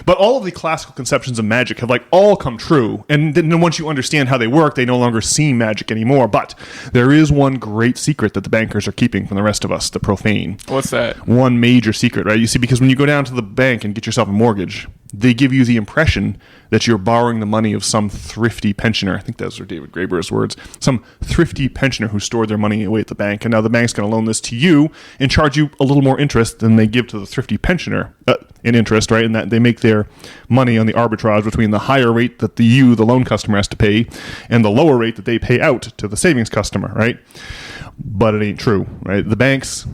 Speaker 2: But all of the classical conceptions of magic have all come true. And then once you understand how they work, they no longer seem magic anymore. But there is one great secret that the bankers are keeping from the rest of us, the profane.
Speaker 1: What's that?
Speaker 2: One major secret, right? You see, because when you go down to the bank and get yourself a mortgage, they give you the impression that you're borrowing the money of some thrifty pensioner. I think those are David Graeber's words. Some thrifty pensioner who stored their money away at the bank, and now the bank's going to loan this to you and charge you a little more interest than they give to the thrifty pensioner in interest, right? And that they make their money on the arbitrage between the higher rate that the loan customer has to pay and the lower rate that they pay out to the savings customer, right? But it ain't true, right? The banks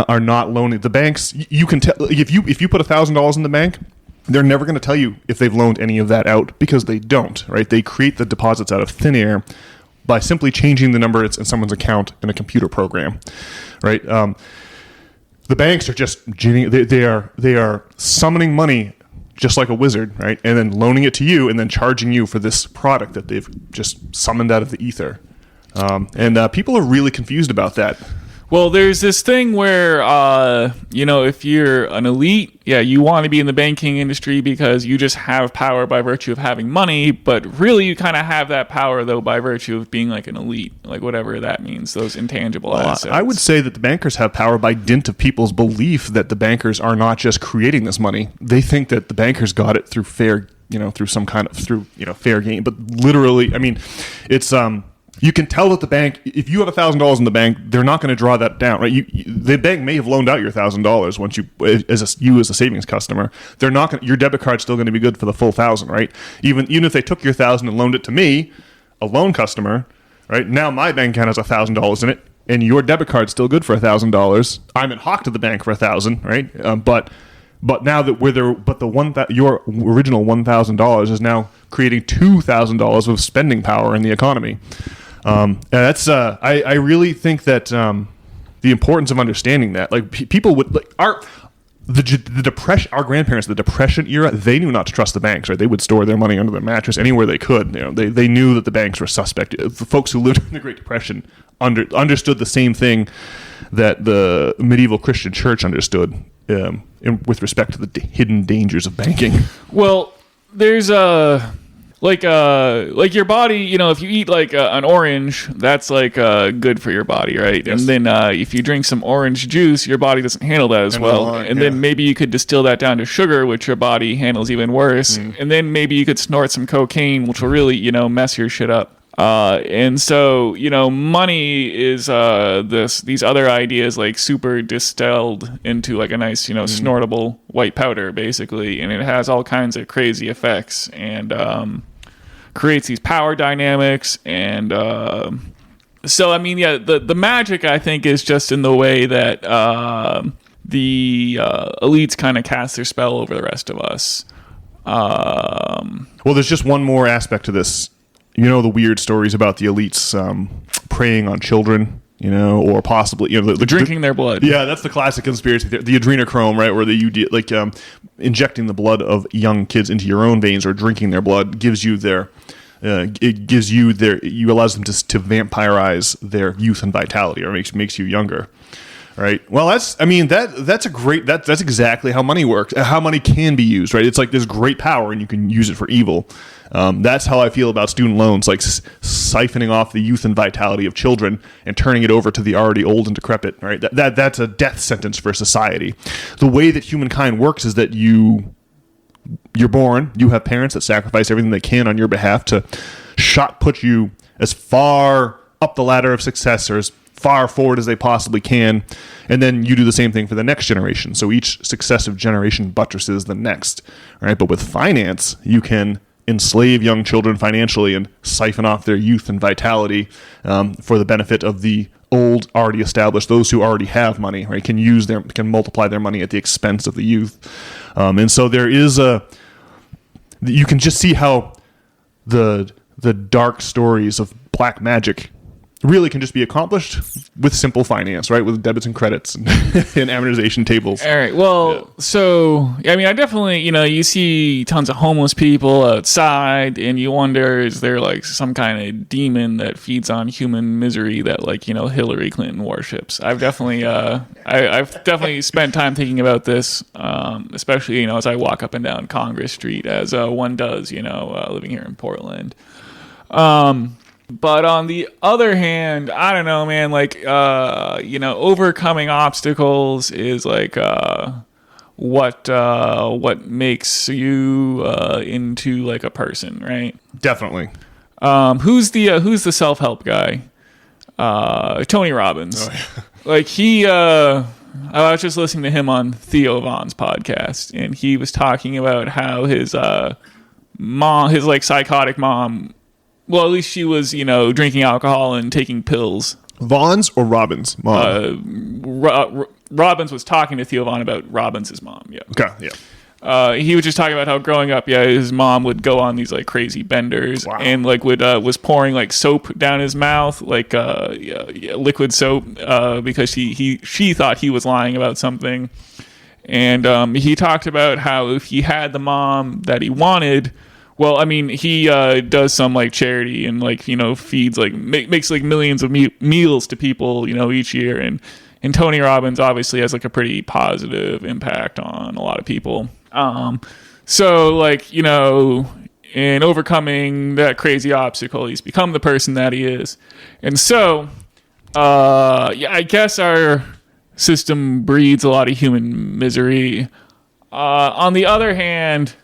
Speaker 2: are not loaning. The banks, you can tell if you put $1,000 in the bank, they're never going to tell you if they've loaned any of that out because they don't, right? They create the deposits out of thin air by simply changing the number in someone's account in a computer program, right? The banks are just they are summoning money just like a wizard, right? And then loaning it to you and then charging you for this product that they've just summoned out of the ether. And people are really confused about that.
Speaker 1: Well, there's this thing where, if you're an elite, you want to be in the banking industry because you just have power by virtue of having money, but really you kind of have that power, though, by virtue of being like an elite, like whatever that means, those intangible assets. I
Speaker 2: would say that the bankers have power by dint of people's belief that the bankers are not just creating this money. They think that the bankers got it through fair game, but literally, I mean, it's... You can tell that the bank, if you have $1,000 in the bank, they're not going to draw that down, right? The bank may have loaned out your $1,000 once you as a savings customer. They're not going. Your debit card's still going to be good for the full $1,000, right? Even if they took your $1,000 and loaned it to me, a loan customer, right? Now my bank account has $1,000 in it, and your debit card's still good for $1,000. I'm in hock to the bank for $1,000, right? But now that your original $1,000 is now creating $2,000 of spending power in the economy. And that's I really think that the importance of understanding that, like, people would like the depression. Our grandparents, the Depression era, they knew not to trust the banks. Right, they would store their money under their mattress anywhere they could. They knew that the banks were suspect. The folks who lived in the Great Depression understood the same thing that the medieval Christian church understood with respect to the hidden dangers of banking.
Speaker 1: Well, there's like your body, if you eat like an orange, that's like good for your body, right? Yes. And then if you drink some orange juice, your body doesn't handle that as well. And then maybe you could distill that down to sugar, which your body handles even worse. And then maybe you could snort some cocaine, which will really, mess your shit up. And so, money is these other ideas like super distilled into like a nice, snortable white powder, basically. And it has all kinds of crazy effects and creates these power dynamics. And so, I mean, the magic, I think, is just in the way that the elites kind of cast their spell over the rest of us.
Speaker 2: Well, there's just one more aspect to this. The weird stories about the elites preying on children, or possibly,
Speaker 1: drinking their blood.
Speaker 2: Yeah, that's the classic conspiracy theory. The adrenochrome, right, where injecting the blood of young kids into your own veins or drinking their blood gives you you allows them to vampirize their youth and vitality, or makes you younger. Right. Well, that's exactly how money works, how money can be used, right? It's like there's great power and you can use it for evil. That's how I feel about student loans, like siphoning off the youth and vitality of children and turning it over to the already old and decrepit, right? That's a death sentence for society. The way that humankind works is that you're born, you have parents that sacrifice everything they can on your behalf to shot put you as far up the ladder of success or as far forward as they possibly can, and then you do the same thing for the next generation. So each successive generation buttresses the next, right? But with finance, you can enslave young children financially and siphon off their youth and vitality for the benefit of the old, already established, those who already have money, right? Can multiply their money at the expense of the youth. And so there is you can just see how the dark stories of black magic really can just be accomplished with simple finance, right? With debits and credits and, and amortization tables.
Speaker 1: All right. Well, So, I mean, I definitely, you see tons of homeless people outside and you wonder, is there like some kind of demon that feeds on human misery that like, Hillary Clinton worships? I've definitely, I've definitely spent time thinking about this, especially, as I walk up and down Congress Street, as one does, living here in Portland. But on the other hand, I don't know, man, like, overcoming obstacles is like, what makes you, into like a person, right?
Speaker 2: Definitely.
Speaker 1: Who's the self-help guy? Tony Robbins. Oh, yeah. Like I was just listening to him on Theo Vaughn's podcast, and he was talking about how his mom, his like psychotic mom, well, at least she was, drinking alcohol and taking pills.
Speaker 2: Vaughn's or Robbins' mom?
Speaker 1: Robbins was talking to Theo Vaughn about Robbins' mom. Yeah.
Speaker 2: Okay. Yeah.
Speaker 1: He was just talking about how growing up, his mom would go on these like crazy benders and like was pouring like soap down his mouth, like liquid soap, because she thought he was lying about something. And he talked about how if he had the mom that he wanted. Well, I mean, he does some like charity and like feeds like makes like millions of meals to people each year, and Tony Robbins obviously has like a pretty positive impact on a lot of people. So like in overcoming that crazy obstacle, he's become the person that he is, and so I guess our system breeds a lot of human misery. On the other hand,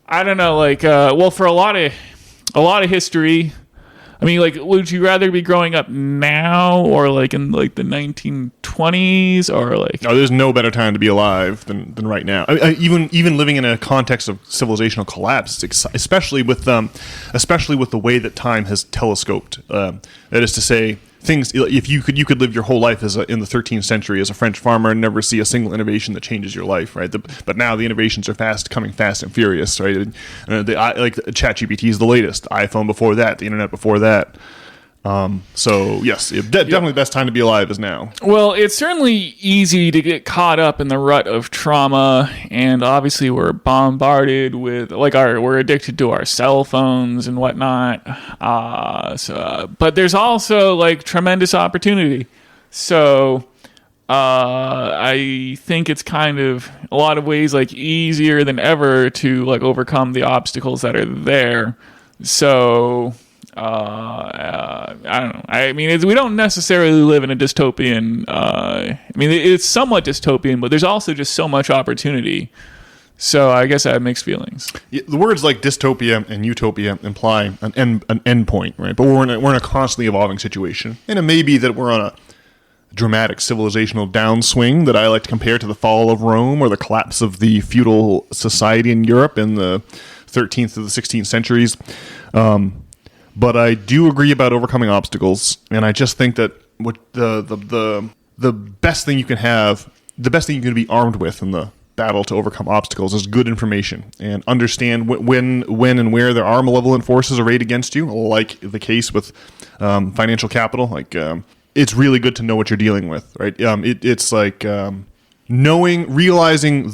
Speaker 1: I don't know, like, for a lot of history, I mean, like, would you rather be growing up now or like in like the 1920s or like?
Speaker 2: No, there's no better time to be alive than right now. Even living in a context of civilizational collapse, especially with the way that time has telescoped. That is to say, things. If you could live your whole life in the 13th century as a French farmer and never see a single innovation that changes your life, right? But now the innovations are coming fast and furious, right? Like ChatGPT is the latest, iPhone before that, the internet before that. So yes, definitely the best time to be alive is now.
Speaker 1: Well, it's certainly easy to get caught up in the rut of trauma, and obviously we're bombarded with we're addicted to our cell phones and whatnot. But there's also like tremendous opportunity. So I think it's kind of a lot of ways like easier than ever to like overcome the obstacles that are there. So I don't know. I mean, we don't necessarily live in a dystopian. I mean, it's somewhat dystopian, but there's also just so much opportunity. So I guess I have mixed feelings.
Speaker 2: Yeah, the words like dystopia and utopia imply an end point, right? But we're in a constantly evolving situation, and it may be that we're on a dramatic civilizational downswing that I like to compare to the fall of Rome or the collapse of the feudal society in Europe in the 13th to the 16th centuries. But I do agree about overcoming obstacles, and I just think that what the best thing you can have, the best thing you can be armed with in the battle to overcome obstacles is good information and understand when and where there are malevolent forces arrayed against you, like the case with financial capital. Like it's really good to know what you're dealing with, right? It's like realizing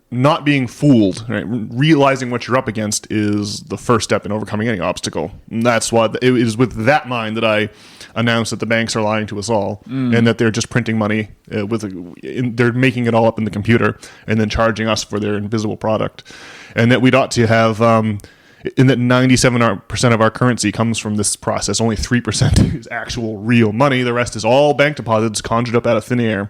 Speaker 2: not being fooled, right? Realizing what you're up against is the first step in overcoming any obstacle. And that's why it is with that mind that I announced that the banks are lying to us all, and that they're just printing money they're making it all up in the computer and then charging us for their invisible product, and that we'd ought to have. In that 97% of our currency comes from this process. Only 3% is actual real money. The rest is all bank deposits conjured up out of thin air.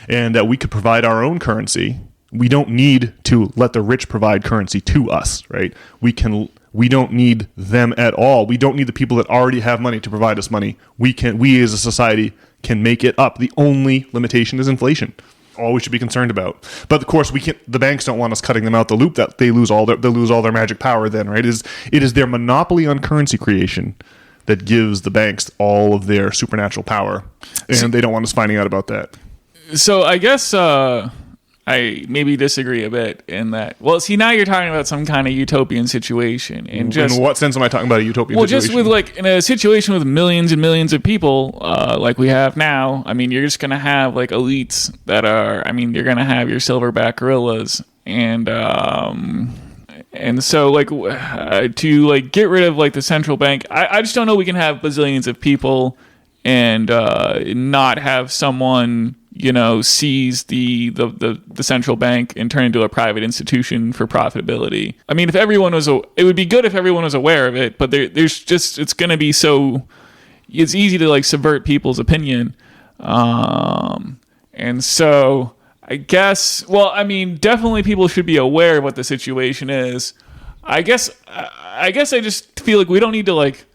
Speaker 2: And that we could provide our own currency. We don't need to let the rich provide currency to us, right? We don't need them at all. We don't need the people that already have money to provide us money. We as a society can make it up. The only limitation is inflation. All we should be concerned about. But of course, the banks don't want us cutting them out the loop. That they lose all their magic power. Then, right? It is their monopoly on currency creation that gives the banks all of their supernatural power, and they don't want us finding out about that.
Speaker 1: So I guess I maybe disagree a bit in that. Well, see, now you're talking about some kind of utopian situation, and just
Speaker 2: in what sense am I talking about a utopian situation?
Speaker 1: Well, just with like in a situation with millions and millions of people, like we have now. I mean, you're just gonna have like elites that are. I mean, you're gonna have your silverback gorillas, and so like to like get rid of like the central bank. I just don't know we can have bazillions of people and not have someone seize the central bank and turn into a private institution for profitability. I mean, if everyone was, it would be good if everyone was aware of it, but it's going to be it's easy to like subvert people's opinion. And so I guess, well, I mean, definitely people should be aware of what the situation is. I guess I just feel like we don't need to like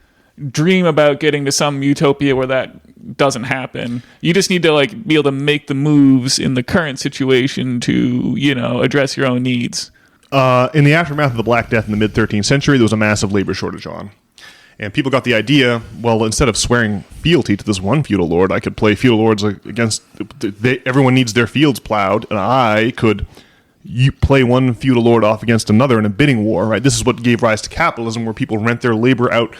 Speaker 1: dream about getting to some utopia where that doesn't happen. You just need to like be able to make the moves in the current situation to address your own needs.
Speaker 2: In the aftermath of the Black Death in the mid 13th century, there was a massive labor shortage on, and people got the idea, well, instead of swearing fealty to this one feudal lord, I could play feudal lords against everyone needs their fields plowed, and I could play one feudal lord off against another in a bidding war, right? This is what gave rise to capitalism, where people rent their labor out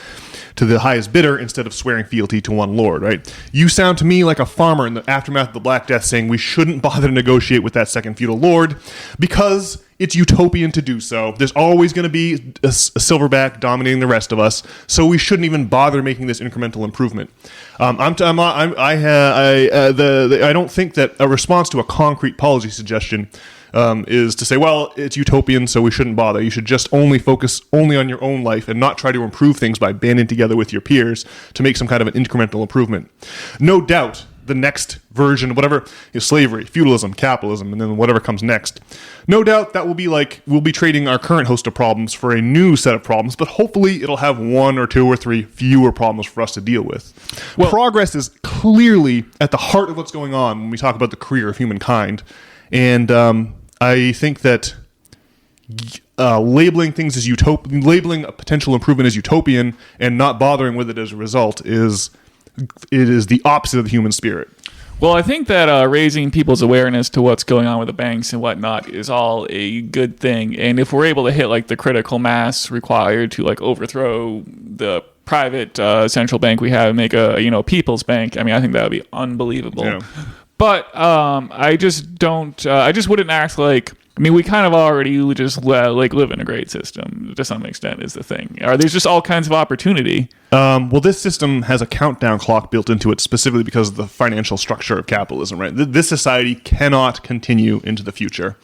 Speaker 2: to the highest bidder instead of swearing fealty to one lord, right? You sound to me like a farmer in the aftermath of the Black Death saying we shouldn't bother to negotiate with that second feudal lord because it's utopian to do so. There's always going to be a silverback dominating the rest of us, so we shouldn't even bother making this incremental improvement. I don't think that a response to a concrete policy suggestion is to say, well, it's utopian, so we shouldn't bother. You should just focus on your own life and not try to improve things by banding together with your peers to make some kind of an incremental improvement. No doubt, the next version, whatever is slavery, feudalism, capitalism, and then whatever comes next. No doubt that will be like we'll be trading our current host of problems for a new set of problems, but hopefully it'll have one or two or three fewer problems for us to deal with. Well, progress is clearly at the heart of what's going on when we talk about the career of humankind. And I think that labeling things as labeling a potential improvement as utopian and not bothering with it as a result is the opposite of the human spirit.
Speaker 1: Well, I think that raising people's awareness to what's going on with the banks and whatnot is all a good thing. And if we're able to hit like the critical mass required to like overthrow the private central bank we have and make a people's bank, I mean, I think that would be unbelievable. Yeah. But I just wouldn't act like, I mean, we kind of already just like live in a great system to some extent is the thing. There's just all kinds of opportunity.
Speaker 2: Well, this system has a countdown clock built into it specifically because of the financial structure of capitalism, right? This society cannot continue into the future.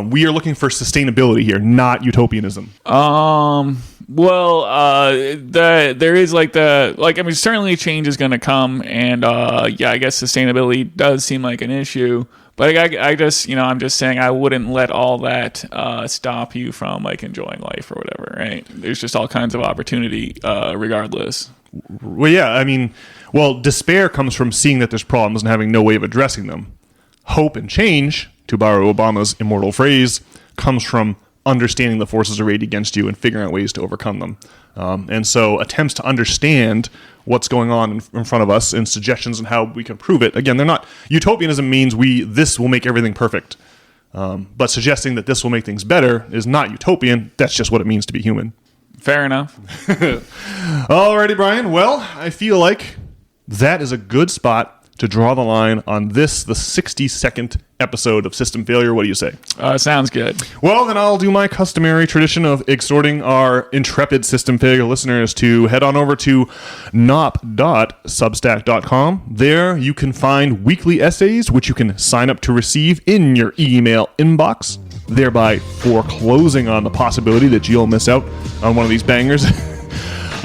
Speaker 2: We are looking for sustainability here, not utopianism.
Speaker 1: There is certainly change is going to come, and I guess sustainability does seem like an issue. But I just, I'm just saying I wouldn't let all that stop you from like enjoying life or whatever, right? There's just all kinds of opportunity regardless.
Speaker 2: Well, yeah, I mean, despair comes from seeing that there's problems and having no way of addressing them. Hope and change, to borrow Obama's immortal phrase, comes from understanding the forces arrayed against you and figuring out ways to overcome them. And so attempts to understand what's going on in front of us and suggestions on how we can prove it. Again, they're not... Utopianism means this will make everything perfect. But suggesting that this will make things better is not utopian. That's just what it means to be human.
Speaker 1: Fair enough.
Speaker 2: Alrighty, Brian. Well, I feel like that is a good spot to draw the line on this, the 62nd episode of System Failure. What do you say?
Speaker 1: Sounds good.
Speaker 2: Well, then I'll do my customary tradition of exhorting our intrepid System Failure listeners to head on over to nop.substack.com. There you can find weekly essays, which you can sign up to receive in your email inbox, thereby foreclosing on the possibility that you'll miss out on one of these bangers.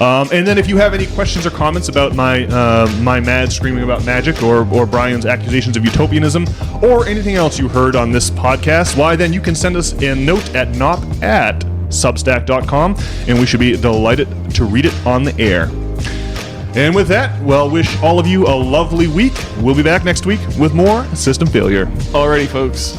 Speaker 2: And then if you have any questions or comments about my mad screaming about magic or Brian's accusations of utopianism or anything else you heard on this podcast, why then you can send us a note at nop@substack.com, and we should be delighted to read it on the air. And with that, well, wish all of you a lovely week. We'll be back next week with more System Failure.
Speaker 1: Alrighty, folks.